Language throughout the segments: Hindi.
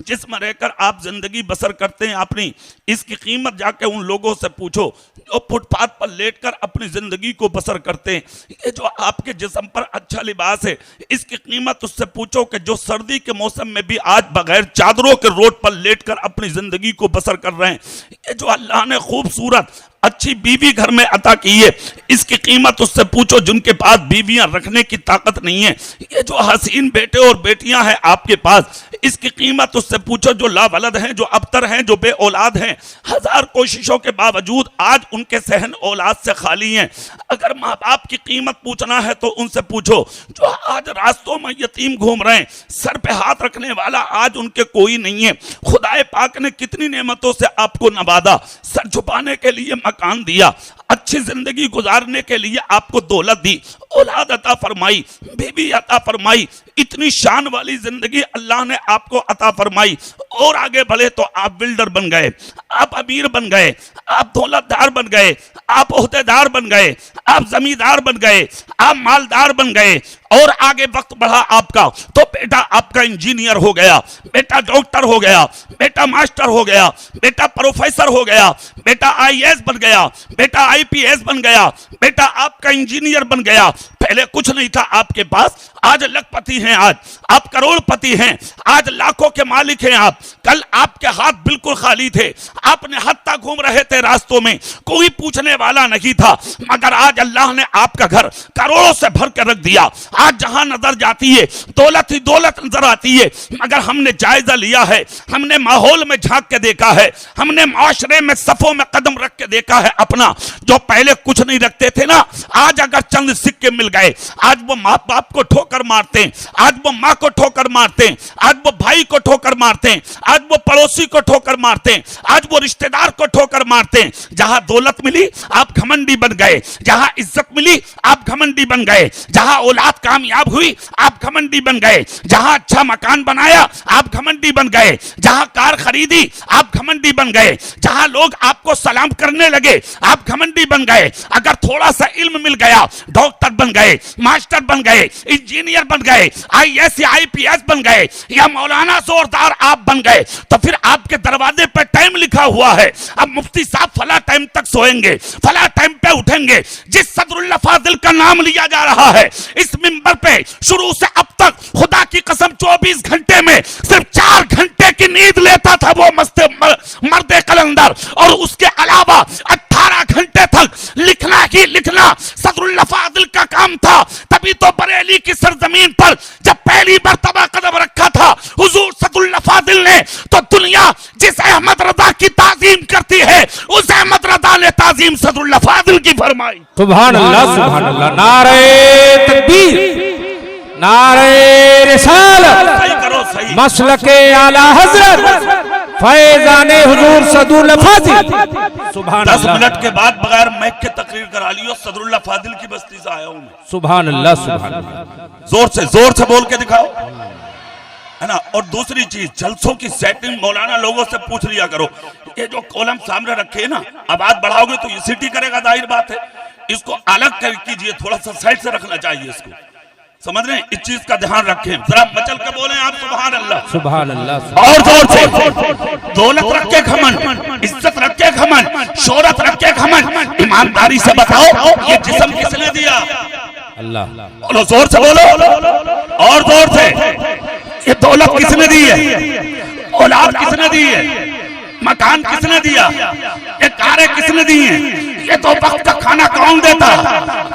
जिसमें रहकर आप जिंदगी बसर करते हैं अपनी, इसकी कीमत जाके उन लोगों से पूछो जो फुटपाथ पर लेटकर अपनी जिंदगी को बसर करते हैं। ये जो आपके जिस्म पर अच्छा लिबास है, इसकी कीमत उससे पूछो कि जो सर्दी के मौसम में भी आज बगैर चादरों के रोड पर लेटकर अपनी जिंदगी को बसर कर रहे हैं। ये जो अल्लाह ने खूबसूरत अच्छी बीवी घर में अता की है, इसकी कीमत उससे पूछो जिनके पास बीवियां रखने की ताकत नहीं है। ये जो हसीन बेटे और बेटियां हैं आपके पास, इसकी कीमत उससे पूछो जो लावलद हैं, जो अबतर हैं, जो बे औलाद हैं। हजार कोशिशों के बावजूद आज उनके सहन औलाद से खाली हैं। अगर माँ बाप की कीमत पूछना है तो उनसे पूछो जो आज रास्तों में यतीम घूम रहे हैं, सर पे हाथ रखने वाला आज उनके कोई नहीं है। खुदाए पाक ने कितनी नेमतों से आपको नवाजा, सर छुपाने के लिए मकान दिया, अच्छी जिंदगी गुजारने के लिए आपको दौलत दी, औलाद अता फरमाई, बीबी अता फरमाई, इतनी शान वाली जिंदगी अल्लाह ने आपको अता फरमाई। और आगे बढ़े तो आप बिल्डर बन गए, आप अमीर बन गए, आप दौलतदार बन गए, आप ओहदेदार बन गए, आप जमींदार बन गए, आप मालदार बन गए। और आगे वक्त बढ़ा आपका तो बेटा आपका इंजीनियर हो गया, बेटा डॉक्टर हो गया, बेटा मास्टर हो गया, बेटा प्रोफेसर हो गया, बेटा आईएएस बन गया, बेटा आईपीएस बन गया, बेटा आपका इंजीनियर बन गया। पहले कुछ नहीं था आपके पास, आज लखपति हैं, आज आप करोड़पति हैं, आज लाखों के मालिक हैं आप। कल आपके हाथ बिल्कुल खाली थे, आपने हत्ता घूम रहे थे रास्तों में, कोई पूछने वाला नहीं था। मगर आज अल्लाह ने आपका घर करोड़ों से भर कर रख दिया। आज जहां नजर जाती है दौलत ही दौलत नजर आती है। मगर हमने जायजा लिया है, हमने माहौल में झांक के देखा है, हमने माशरे में सफों में कदम रख के देखा है अपना। जो पहले कुछ नहीं रखते थे ना, आज अगर चंद सिक्के मिल गए, आज वो माँ बाप को ठोकर मारते हैं, आज वो माँ को ठोकर मारते हैं, आज वो भाई को ठोकर मारते हैं, आज वो पड़ोसी को ठोकर मारते हैं, आज वो रिश्तेदार को ठोकर मारते हैं। जहां दौलत मिली आप घमंडी बन गए, जहां इज्जत मिली आप घमंडी बन गए, जहां औलाद कामयाब हुई आप घमंडी बन गए, जहां अच्छा मकान बनाया आप घमंडी बन गए, जहां कार खरीदी आप घमंडी बन गए, जहां लोग आपको सलाम करने लगे आप घमंडी बन गए। अगर थोड़ा सा इल्म मिल गया, डॉक्टर बन गए, मास्टर बन गए, इंजीनियर बन गए, आईएएस या आईपीएस बन गए, या मौलाना जोरदार आप बन गए, तो फिर आपके दरवाजे पर टाइम लिखा हुआ है। अब मुफ्ती साहब फला टाइम तक सोएंगे, फला टाइम पे उठेंगे। जिस सदरुल्लाह फाजिल का नाम लिया जा रहा है इस मिंबर पे शुरू से अब तक, खुदा की कसम 24 घंटे में सिर्फ 4 घंटे की नींद लेता था वो मर्द कलंदर, और उसके अलावा 18 घंटे तक लिखना ही लिखना सदरुल्लाह फाजिल का काम था। तभी तो बरेली की सरजमीन पर जब पहली मर्तबा कदम रखा था हुजूर सदरुल्लाह फाजिल ने, तो दुनिया जिस अहमद रजा की ताजीम करती है उस अहमद रजा ने ताजीम सदरुल्लाह फाजिल की फरमाई। सुभान अल्लाह, सुभान अल्लाह। नारे तकबीर, नारे रिसालत, मसलके आला हजरत फैजाने हुजूर सदरुल्लाह फाजिल। सुभान 10 मिनट के बाद बगैर माइक के तकरीर करा लियो, सदरुल्लाह फाजिल की बस्ती से आया हूं मैं। सुभान अल्लाह, सुभान अल्लाह। जोर से बोल के दिखाओ, है ना। और दूसरी चीज, जलसों की सेटिंग मौलाना लोगों से पूछ लिया करो। ये जो कॉलम सामने रखे है ना, आवाज बढ़ाओगे तो ये सीटी करेगा, जाहिर बात है। इसको अलग कर कीजिए, थोड़ा सा साइड से रखना चाहिए इसको, समझ रहे हैं। इस चीज का ध्यान रखें, जरा मचल के बोले आप सुभान अल्लाह, सुभान अल्लाह। और जोर से। दौलत रख के घमंड, इज्जत रख के घमंड, शोहरत रख के घमंड। ईमानदारी से बताओ ये जिस्म किसने दिया? अल्लाह। बोलो, जोर से बोलो, और जोर से। ये दौलत किसने दी है? औलाद किसने दी है? मकान किसने दिया? ये कारें किसने दी हैं? ये तो वक्त का खाना कौन देता?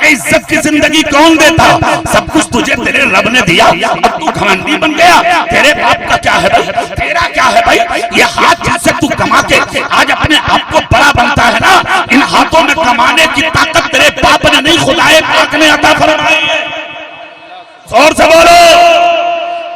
ये इज्जत की जिंदगी कौन देता? सब कुछ तुझे तेरे रब ने दिया, अब तू घमंडी बन गया। तेरे बाप का क्या है भाई? तेरा क्या है भाई? ये हाथ जिससे तू कमा के आज अपने आप को बड़ा बनता है ना, इन हाथों में कमाने की ताकत तेरे बाप ने नहीं, खुदाए पाक ने अता फरमाई है। जोर से बोलो।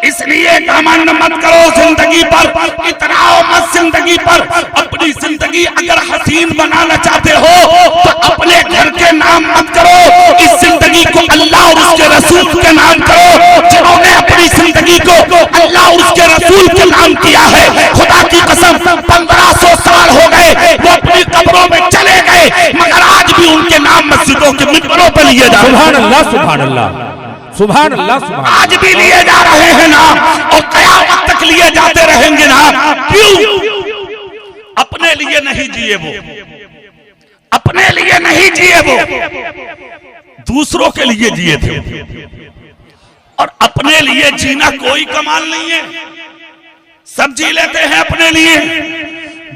इसलिए घमंड मत करो जिंदगी पर, इतराओ मत जिंदगी पर। अपनी जिंदगी अगर हसीन बनाना चाहते हो तो अपने घर के नाम मत करो, इस जिंदगी को अल्लाह और उसके रसूल के नाम करो। जिन्होंने अपनी जिंदगी को अल्लाह और उसके रसूल के नाम किया है, खुदा की कसम 1500 साल हो गए वो अपनी कब्रों में चले गए, मगर आज भी उनके नाम मस्जिदों के मिंबरों पर लिए जा रहे हैं। सुभान अल्लाह, सुभान अल्लाह, सुभान अल्लाह, सुभान। आज भी लिए जा रहे हैं नाम, और कयामत तक लिए जाते रहेंगे नाम। नहीं जिए वो, अपने लिए नहीं जिए वो, दूसरों के लिए जिए थे। और अपने लिए जीना कोई कमाल नहीं है, सब जी लेते हैं अपने लिए,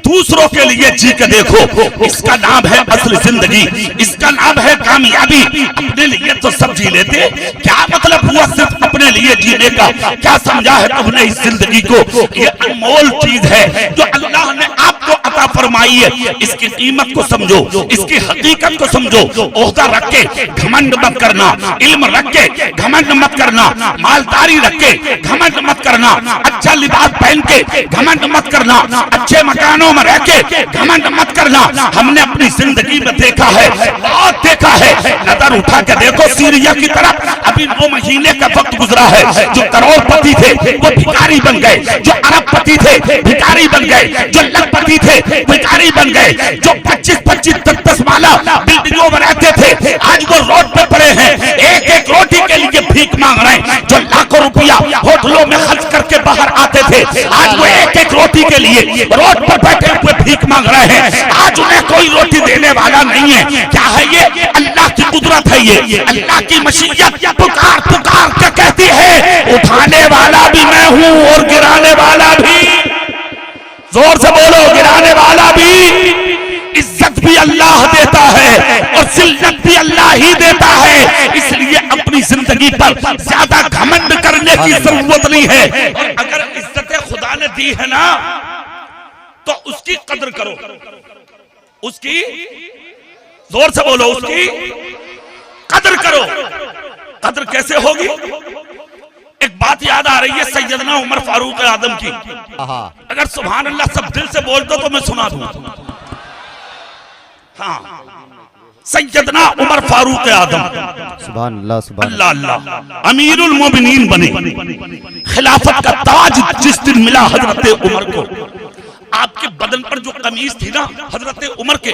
दूसरों के लिए जी के देखो, इसका नाम है असल जिंदगी, इसका नाम है कामयाबी। अपने लिए तो सब जी लेते, क्या मतलब हुआ सिर्फ अपने लिए जीने का? क्या समझा है तुमने इस जिंदगी को? ये अनमोल चीज है जो अल्लाह ने आपको अता फरमाई है। इसकी कीमत को समझो, इसकी हकीकत को समझो। ओहदा रख के घमंड मत करना, इल्म रख के घमंड मत करना, मालदारी रख के घमंड मत करना, अच्छा लिबास पहन के घमंड मत करना, अच्छे मकानों में रह के घमंड मत करना। हमने अपनी जिंदगी में देखा है, बहुत देखा है। नजर उठा के देखो सीरिया की तरफ, अभी 9 महीने का वक्त गुजरा है। जो करोड़पति थे वो भिखारी बन गए, जो अरबपति थे भिखारी बन गए, जो लखपति थे भिखारी बन गए, जो 25-25 10-10 माला बिल्डिंगों में रहते थे आज वो रोड पे पड़े हैं, एक एक रोटी के लिए भीख मांग रहे हैं। जो लाखों रुपया होटलों में खर्च करके बाहर आते थे आज वो एक एक रोटी के लिए रोड पर बैठे हुए भीख मांग रहे हैं। आज उन्हें कोई रोटी देने वाला नहीं है। क्या है ये? अल्लाह की कुदरत है, ये अल्लाह की मशीयत। पुकार पुकार के कहती है, उठाने वाला भी मैं हूं और गिराने वाला भी। जोर से बोलो, गिराने वाला भी। इज्जत भी अल्लाह देता है और जिल्लत भी अल्लाह ही देता है। इसलिए अपनी जिंदगी पर ज्यादा घमंड करने की जरूरत नहीं है। और अगर इज्जत खुदा ने दी है ना तो उसकी कदर करो, उसकी, जोर से बोलो, उसकी कदर करो। कदर कैसे होगी? एक बात याद आ रही है सैयदना उमर फारूक आदम की। अगर सुभान अल्लाह सब दिल से बोल दो तो मैं सुना दूं। हाँ, सैयदना उमर फारूक आदम सुभान अल्लाह, सुभान अल्लाह अल्लाह, अमीरुल मोमिनीन बने। खिलाफत का ताज जिस दिन मिला हजरत उमर को, आपके बदन पर जो कमीज थी ना हजरत उमर के,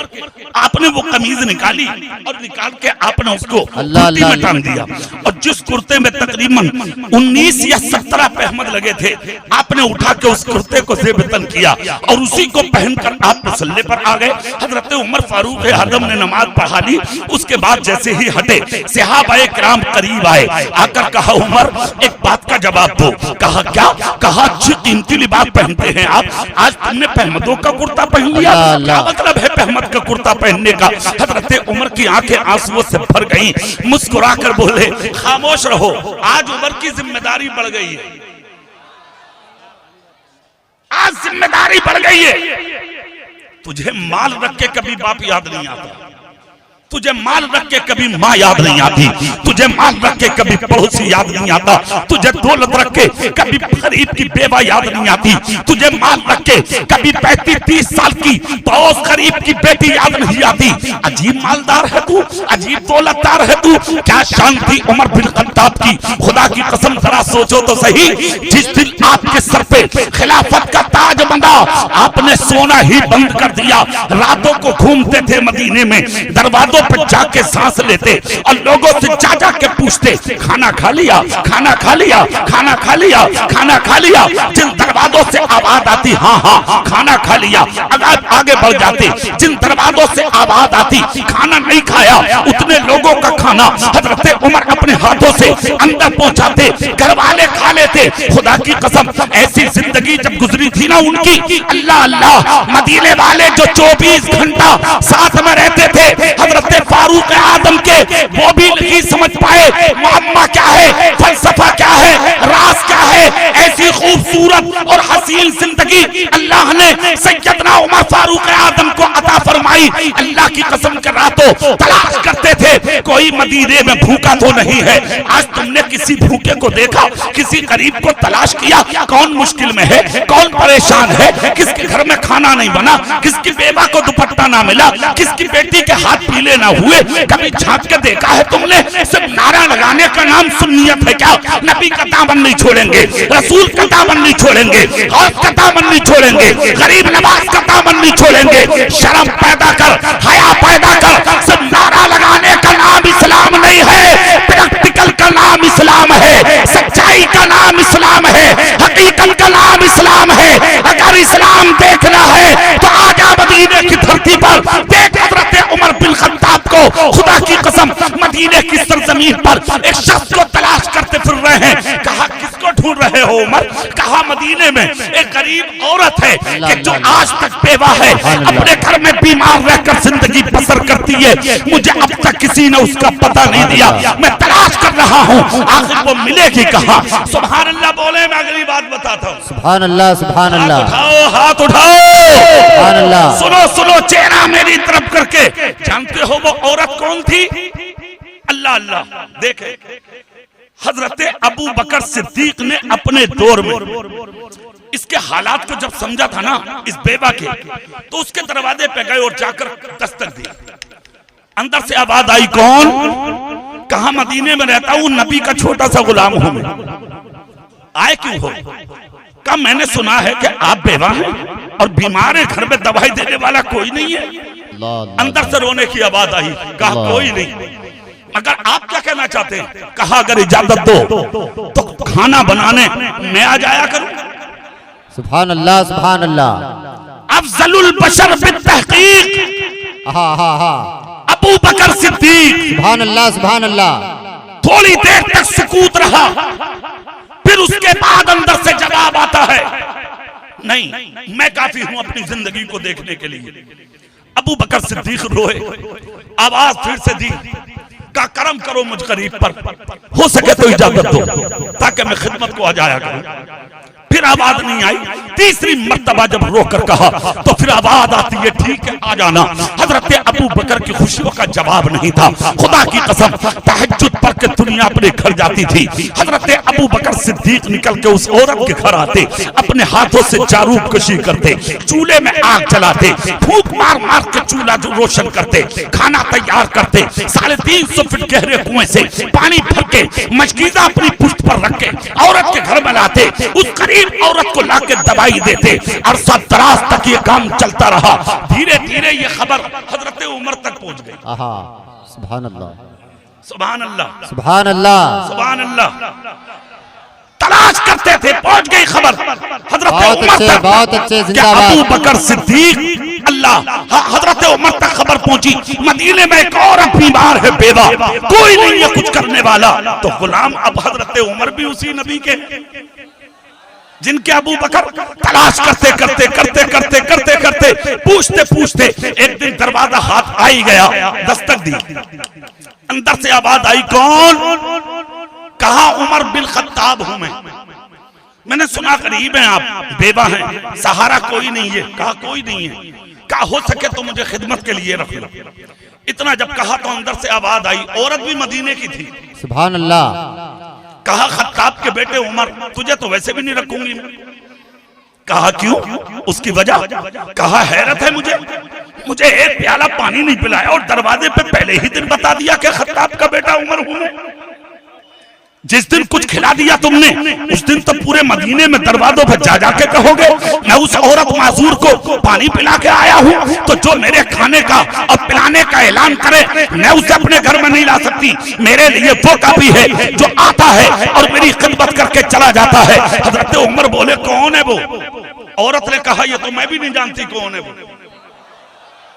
आपने वो कमीज निकाली और निकाल के आपने उसको कुर्ती में टांग दिया। और जिस कुर्ते में तकरीबन 19 या 17 पहमद लगे थे, आपने उठा के उस कुर्ते को ज़ेबतन किया और उसी को पहनकर आप मुसल्ले पर आ गए। हजरत उमर फारूक आदम ने नमाज पढ़ा ली। उसके बाद जैसे ही हटे, सहाबाए किराम करीब आए, आकर कहा, उमर एक बात का जवाब दो। कहा क्या? कहा अच्छी कीमती लिबास पहनते हैं आप, आज तुमने पहमदों का कुर्ता पहन लिया। क्या मतलब है पहमद का कुर्ता पहनने का? हजरत उमर की आंखें आंसुओं से भर गईं, मुस्कुराकर बोले, खामोश रहो, आज उमर की जिम्मेदारी बढ़ गई है, आज जिम्मेदारी बढ़ गई है। तुझे माल रख के कभी बाप याद नहीं आता, तुझे माल रख के कभी माँ याद नहीं आती, तुझे माल रख के कभी पड़ोसी याद नहीं आता, तुझे दौलत रख के कभी गरीब की बेवा याद नहीं आती, तुझे माल रख के कभी 35-30 साल की पड़ोस गरीब की बेटी याद नहीं आती। अजीब मालदार है तू, अजीब दौलतदार है तू। क्या शान थी उमर बिन खत्ताब की, खुदा की कसम जरा सोचो तो सही। जिस दिन आपके सर पे खिलाफत का ताज बंधा, आपने सोना ही बंद कर दिया। रातों को घूमते थे मदीने में, दरवाजों पर जाके सांस लेते और लोगों से जा जा के पूछते, खाना खा लिया, खाना खा लिया, खाना खा लिया, खाना खा लिया। जिन दरवाजों से आवाज आती हाँ हाँ खाना खा लिया, अगर आगे बढ़ जाते। जिन दरवाजों से आवाज आती खाना नहीं खाया, उतने लोगों का खाना हजरत उमर अपने हाथों से अंदर पहुंचाते, घर वाले खा लेते। खुदा की कसम, ऐसी जिंदगी जब गुजरी थी ना उनकी, अल्लाह अल्लाह, मदीने वाले जो 24 घंटा साथ में रहते थे हजरत फारूक आदम के, वो भी नहीं समझ पाए मुअम्मा क्या है, फलसफा क्या है, राज क्या है। ऐसी खूबसूरत और हसीन जिंदगी अल्लाह ने सैयदना उमर फारूक आदम को अता फरमाई। अल्लाह की कसम के रातों तलाश करते थे, कोई मदीने में भूखा तो नहीं है। आज तुमने किसी भूखे को देखा, किसी गरीब को तलाश किया? कौन मुश्किल में है, कौन परेशान है, किसके घर में खाना नहीं बना, किसकी बेवा को दुपट्टा ना मिला, किसकी बेटी के हाथ पीले ना हुए? कभी झांक के देखा है तुमने? सिर्फ नारा लगाने का नाम सुन्नियत है क्या? नबी का दामन नहीं छोड़ेंगे, रसूल का दामन नहीं छोड़ेंगे, गौस का दामन नहीं छोड़ेंगे, गरीब नवाज का दामन नहीं छोड़ेंगे। शर्म पैदा कर, हया पैदा कर। सिर्फ नारा लगाने का नाम इस्लाम नहीं है, प्रैक्टिकल का नाम इस्लाम है, सच्चाई का नाम इस्लाम है, हकीकत का नाम इस्लाम है। अगर इस्लाम देखना है तो आजा मदीने की एक शख्स को तलाश करते फिर रहे हैं। कहा किसको ढूंढ रहे हो उमर? कहा मदीने में एक गरीब औरत है कि जो आज तक बेवा है, अपने घर में बीमार रहकर जिंदगी बसर करती है, मुझे अब तक किसी ने उसका पता नहीं दिया, मैं तलाश कर रहा हूँ, आखिर वो मिलेगी कहाँ? सुभान अल्लाह बोले। मैं अगली बात बताता हूँ। सुभान अल्लाह, सुभान अल्लाह, उठाओ हाथ उठाओ। सुभान अल्लाह। सुनो सुनो, चेहरा मेरी तरफ करके। जानते हो वो औरत कौन थी? अल्लाह अल्लाह। देखे हजरत अबू बकर सिद्दीक ने अपने दौर में इसके हालात को जब समझा था ना, इस बेवा के, तो उसके दरवाजे पे गए और जाकर दस्तक दी। अंदर से आवाज आई, कौन? कहा मदीने में रहता हूं, नबी का छोटा सा गुलाम हूं मैं। आए क्यों हो? कहा मैंने सुना है कि आप बेवा हैं और बीमार है, घर में दवाई देने वाला कोई नहीं है। अंदर से रोने की आवाज आई। कहा कोई नहीं, अगर आप क्या कहना चाहते हैं? कहा अगर इजाजत दो तो खाना बनाने मैं आ जाया करूं। सुभान अल्लाह, सुभान अल्लाह। अफजलुल बशर बित्तहकीक अबू बकर सिद्दीक। सुभान अल्लाह, सुभान अल्लाह। थोड़ी देर तक सुकूत रहा, फिर उसके बाद अंदर से जवाब आता है, नहीं मैं काफी हूं अपनी जिंदगी को देखने के लिए। अबू बकर सिद्दीक रोए, आवाज फिर से दी, का करम करो मुझ गरीब पर, हो सके तो इजाजत दो ताकि मैं खिदमत को आ जाया करूं। फिर आवाज नहीं आई। तीसरी मर्तबा जब रोकर कहा तो फिर आवाज आती है, ठीक है आ जाना। हजरत अबू बकर की खुशियों का जवाब नहीं था। खुदा की कसम, तहज्जुद पढ़ के दुनिया अपने घर जाती थी। हजरत अबू बकर सिद्दीक निकल के उस औरत के घर आते, अपने हाथों से चारूब कशी करते, चूल्हे में आग जलाते, फूंक मार मार के चूल्हा रोशन करते, खाना तैयार करते, 350 फीट गहरे कुएं से पानी भर के मशकीजा अपनी पुश्त पर रख के औरत के घर में लाते, उस गरीब औरत को लाके दवाई देते। अरसा दराज तक ये काम चलता रहा। धीरे धीरे ये खबर हजरत उमर तक पहुंच गई। सुभान अल्लाह, सुभान अल्लाह, सुभान अल्लाह, सुभान अल्लाह। तलाश करते थे, पहुंच गई खबर हजरत उमर तक। बहुत अच्छे, जिंदाबाद। अबू बकर सिद्दीक, अल्लाह, हजरत उमर तक खबर पहुंची, मदीने में एक औरत बीमार है, बेवा, कोई नहीं है कुछ करने वाला। तो गुलाम अब हजरत उमर भी उसी नबी के, जिनके अबू बकर तलाश करते करते करते करते करते करते पूछते पूछते एक दिन दरवाजा हाथ आ ही गया, दस्तक दी। अंदर से आवाज आई, कौन? कहा उमर बिन खत्ताब हूं मैंने सुना गरीब हैं आप, बेवा हैं, सहारा कोई नहीं है। कहा कोई नहीं है। कहा हो सके तो मुझे खिदमत के लिए रख लो। इतना जब कहा तो अंदर से आवाज आई, औरत भी मदीने की थी। सुभान अल्लाह। कहा खत्ताब के बेटे उमर, तुझे तो वैसे भी नहीं रखूंगी मैं। कहा क्यों? उसकी वजह? कहा हैरत है मुझे एक प्याला पानी नहीं पिलाया और दरवाजे पे पहले ही दिन बता दिया कि खत्ताब का बेटा उमर हूं मैं। जिस दिन कुछ खिला दिया तुमने, उस दिन तो पूरे मदीने में दरवाजों पर जा जाके कहोगे मैं उस औरत माजूर को पानी पिला के आया हूँ। तो जो मेरे खाने का और पिलाने का ऐलान करे, मैं उसे अपने घर में नहीं ला सकती। मेरे लिए वो काफी है जो आता है और मेरी खिदमत करके चला जाता है। हजरत उमर बोले, कौन है वो? औरत ने कहा, ये तो मैं भी नहीं जानती कौन है वो।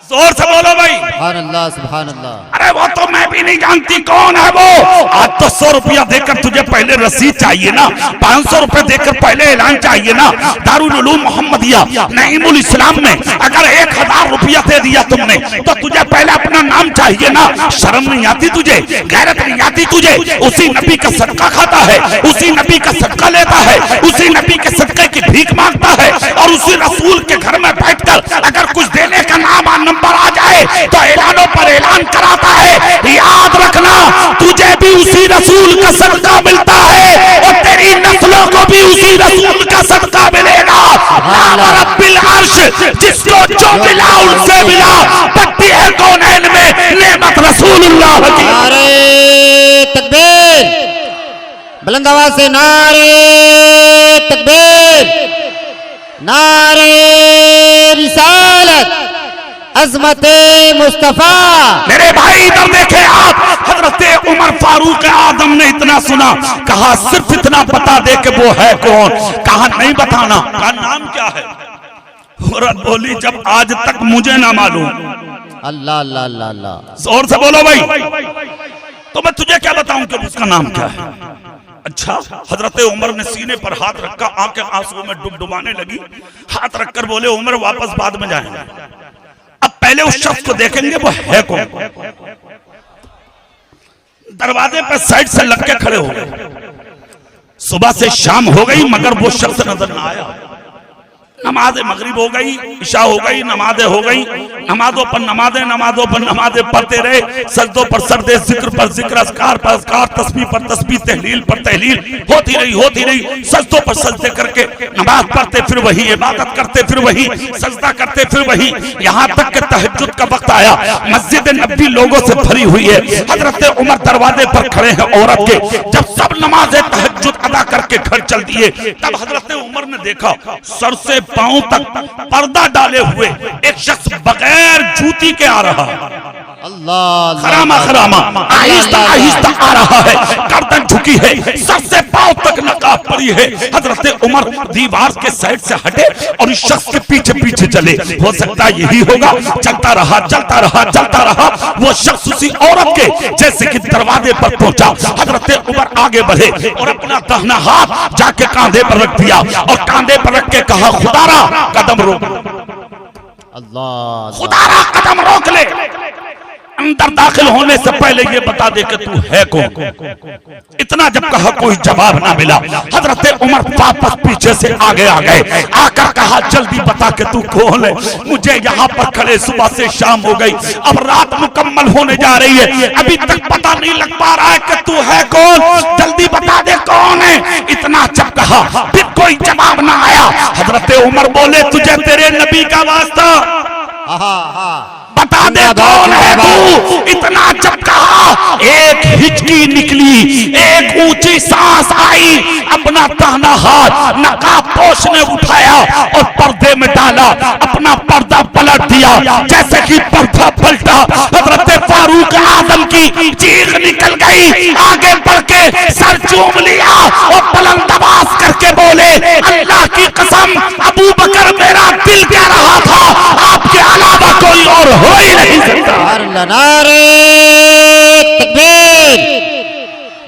जोर से बोलो भाई। सुभान अल्लाह, सुभान अल्लाह। अरे वो तो मैं भी नहीं जानती कौन है वो। आज तो 100 रुपया देकर तुझे पहले रसीद चाहिए ना, 500 रुपए देकर पहले ऐलान चाहिए ना। दारुल उलूम मोहम्मदिया नईमुल इस्लाम में अगर 1000 रुपया दे दिया तुमने तो तुझे पहले अपना नाम चाहिए ना। शर्म नहीं आती तुझे? गैरत नहीं आती तुझे? उसी नबी का सदका खाता है, उसी नबी का सदका लेता है, उसी नबी के सदके की भीख मांगता है और उसी रसूल के घर में बैठकर अगर कुछ देने का नाम नंबर आ जाए तो ऐलानों पर ऐलान कराता है। याद रखना, तुझे भी उसी रसूल का सदका मिलता है और तेरी नस्लों को भी उसी रसूल का सदका मिलेगा। रब्बिल अर्श, जिसको जो मिला उनसे मिला, पट्टी है कौनैन में नेमत रसूलुल्लाह की। नारे तकबीर, बुलंद आवाज से नारे तकबीर, नारे रिसालत, अज़मते मुस्तफा। मेरे भाई इधर देखे आप, हजरत उमर फारूक आजम ने इतना सुना, कहा सिर्फ इतना बता दे कि वो है कौन। कहा नहीं बताना। कहा नाम क्या है? औरत बोली, जब आज तक मुझे ना मालूम। अल्लाह अल्लाह अल्लाह अल्लाह। जोर से बोलो भाई। तो मैं तुझे क्या बताऊं कि उसका नाम क्या है? अच्छा, हजरत उमर ने सीने पर हाथ रखा, आंखें आंसुओं में डुबडुबाने लगी, हाथ रखकर बोले उमर वापस बाद में जाएंगे, अब पहले उस शख्स को देखेंगे वो है कौन। दरवाजे पर साइड से लग के खड़े हो गए। सुबह से शाम हो गई मगर वो शख्स नजर ना आया। नमाज मगरिब हो गई, इशा हो गई, नमाजें हो गई, नमाजों पर नमाजें पढ़ते रहे, सजदों पर सजदे, जिक्र पर जिक्र, अज़कार पर अज़कार, तस्बीह पर तस्बीह, तहलील पर तहलील होती रही। सजदों पर सजदे करके नमाज पढ़ते फिर वही, इबादत करते फिर वही, सजदा करते फिर वही, यहाँ तक कि तहज्जुद का वक्त आया। मस्जिद नबी लोगों से भरी हुई है। हजरत उमर दरवाजे पर खड़े हैं औरत के। जब सब नमाज़ें तहज्जुद अदा करके घर चल दिए, तब हजरत उमर ने देखा सर से पांव तक पर्दा डाले हुए एक शख्स बगैर जूती के आ रहा है। अल्लाह खरामा आहिस्ता आहिस्ता आ रहा है, गर्दन झुकी है, सर से पांव तक नकाब पड़ी है। हजरत उमर दीवार के साइड से हटे और इस शख्स के पीछे पीछे चले। हो सकता है यही होगा। चलता रहा। वो शख्स उसी औरत के जैसे कि दरवाजे पर पहुंचा। हजरत उमर आगे बढ़े और अपना दाहिना हाथ जाके कांधे पर रख दिया और कांधे पर रख के कहा खुदारा कदम रोक, अल्लाह खुदारा कदम रोक ले। अंदर दाखिल होने से पहले ये बता दे कि तू है कौन। इतना जब कहा कोई जवाब ना मिला, हजरत उमर वापस पीछे से आगे आ गए। आकर कहा जल्दी बता कि तू कौन है। मुझे यहाँ पर खड़े सुबह से शाम हो गई, अब रात मुकम्मल होने जा रही है, अभी तक पता नहीं लग पा रहा है कि तू है कौन। जल्दी बता दे कौन है। इतना जब कहा फिर कोई जवाब ना आया। हजरत उमर बोले तुझे तेरे नबी का वास्ता बता दे कौन है तू। इतना जब कहा एक हिचकी निकली, एक ऊंची सांस आई, अपना दाहिना हाथ नकाबपोश ने उठाया और पर्दे में डाला, अपना पर्दा पलट दिया। जैसे कि पर्दा पलटा, हजरत फारूक आजम की चीख निकल गई। आगे बढ़ के सर चूम लिया और बुलंद आवाज करके बोले अल्लाह की कसम अबू बकर मेरा दिल कह रहा था आपके अलावा कोई और हो ही नहीं सकता। नारे तकबीर,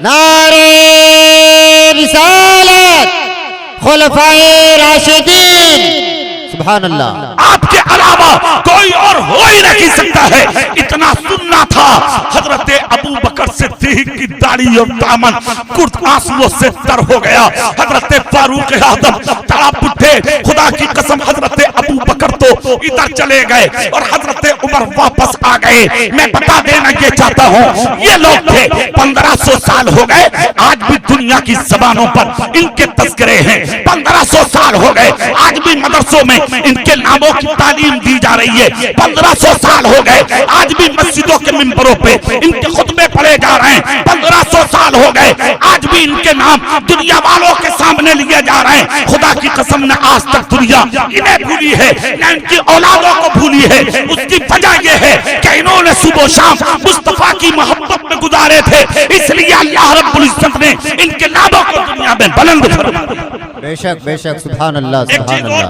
नारे रिसालत, खुलफाए राशिदीन, सुभान अल्लाह। आपके अलावा कोई और हो ही नहीं सकता है। इतना सुनना था। हजरत अबू बकर सिद्दीक की दाढ़ी और दामन कुर्त आंसुओं से तर हो गया। हजरत फारूक आजम तड़प उठे। खुदा की कसम हजरत अबू बकर तो इधर चले गए और हजरत उमर वापस आ गए। मैं बता देना ये चाहता हूँ, ये लोग थे 1500 साल हो गए, आज भी दुनिया की जबानों पर इनके तस्करे हैं। 1500 साल हो गए, आज भी मदरसों में इनके नामों की तालीम दी जा रही है। 1500 साल हो गए, आज भी मस्जिदों के मिंबरों पे इनके खुतबे पढ़े जा रहे हैं। 1500 साल हो गए, आज भी इनके नाम दुनिया वालों के सामने लिए जा रहे हैं। खुदा की कसम न आज तक दुनिया इन्हें भूली है, न इनकी औलादों को भूली है। उसकी वजह यह है कि इन्होंने सुबह शाम मुस्तफा की मोहब्बत में गुजारे थे, इसलिए अल्लाह रब्बुल इज्जत ने इनके नामों को दुनिया में बुलंद फरमाया। बेशक बेशक, सुभान अल्लाह, सुभान अल्लाह।